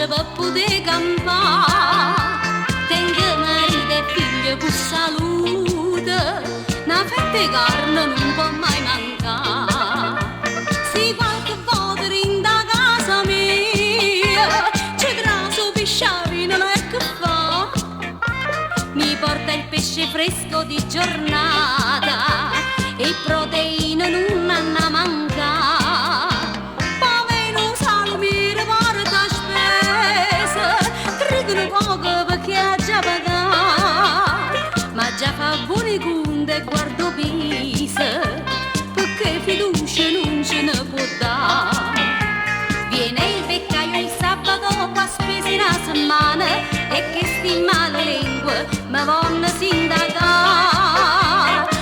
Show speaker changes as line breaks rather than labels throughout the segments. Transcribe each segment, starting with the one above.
voce per poter campare. Tengo marito e figlio con salute, una fetta di carne non può mai mancare. Se qualche volta rinda casa mia, c'è grasso pesciavino e che fa? Mi porta il pesce fresco di giornata e proteine non hanno a mancare. Poi non salumiere porta spesa, trigono poco perché ha già pagato, ma già fa buone conte e guardo pisa, perché fiducia non ce ne può dare. Viene il vecchiaio il sabato qua spesi una settimana e che sti male lingue mi vanno sindacare.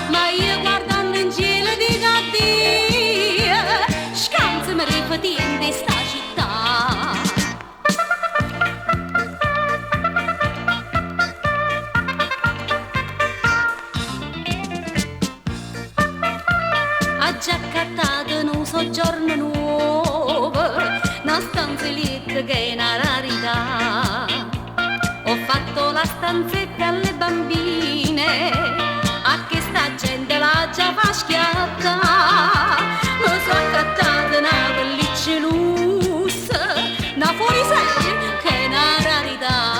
Ma io guardando in cielo dico addio, scanso mi ripetiendo sta città. Ha già accattato un soggiorno nuovo, una stanzetta che è una rarità. Ho fatto la stanzetta alle bambine, a che sta gente la già fa schiattare. Mi sono accattata una pelliccia lussa, una fuoriserie che è una rarità.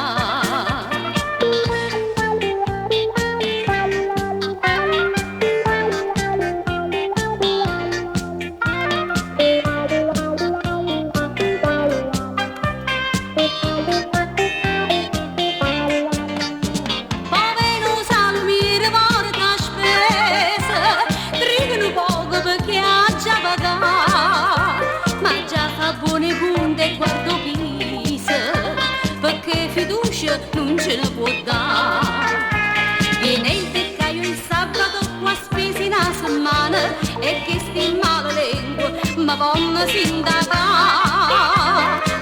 Ma già fa buone conte e guardo pisa, perché fiducia non ce ne può dare. Viene il vecchiaio il sabato qua spesi una settimana e che sti male lingue ma vanno sindacare.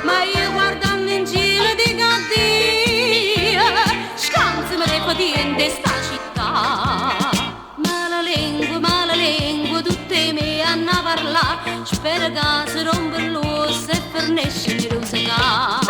Ma io guardando in giro dico addio, scanso mi ripetiendo sta città. Mala lingua, tutte me hanno parlato, spero che si rompe l'osso e fornisce di rosicà.